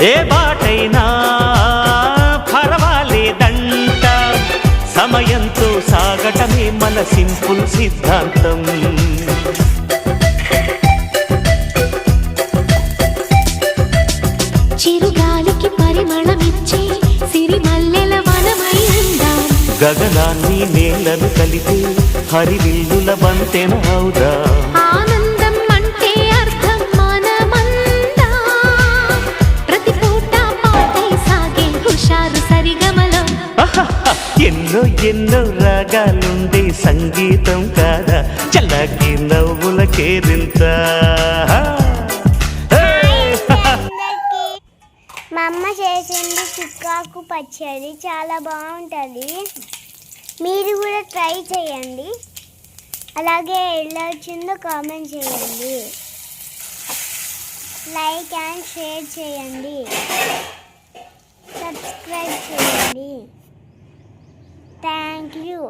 ఏ బాటైనా పర్వాలేదంట, సమయంతో సాగటమే మన సింపుల్ సిద్ధాంతం. చిరుగాలికి పరిమళమిచ్చే సిరిమల్లెల వనమై ఉందాం, గగనాన్ని నేలను కలిపే హరివిల్లుల బంతెన అవుదాం. ఆనందం అంటే అర్థం మనమందా, ప్రతి పూట పాటై సాగే హుషారు సరిగమలో. ఎన్నో ఎన్నో రాగాలుండే సంగీతం కాదా, చల్లకి నవ్వుల కేరింత. మా అమ్మ చేసింది చుక్కాకు పచ్చడి చాలా బాగుంటుంది. మీరు కూడా ట్రై చేయండి. అలాగే ఎలా వచ్చిందో కామెంట్ చేయండి, లైక్ అండ్ షేర్ చేయండి, సబ్స్క్రైబ్ చేయండి. Thank you.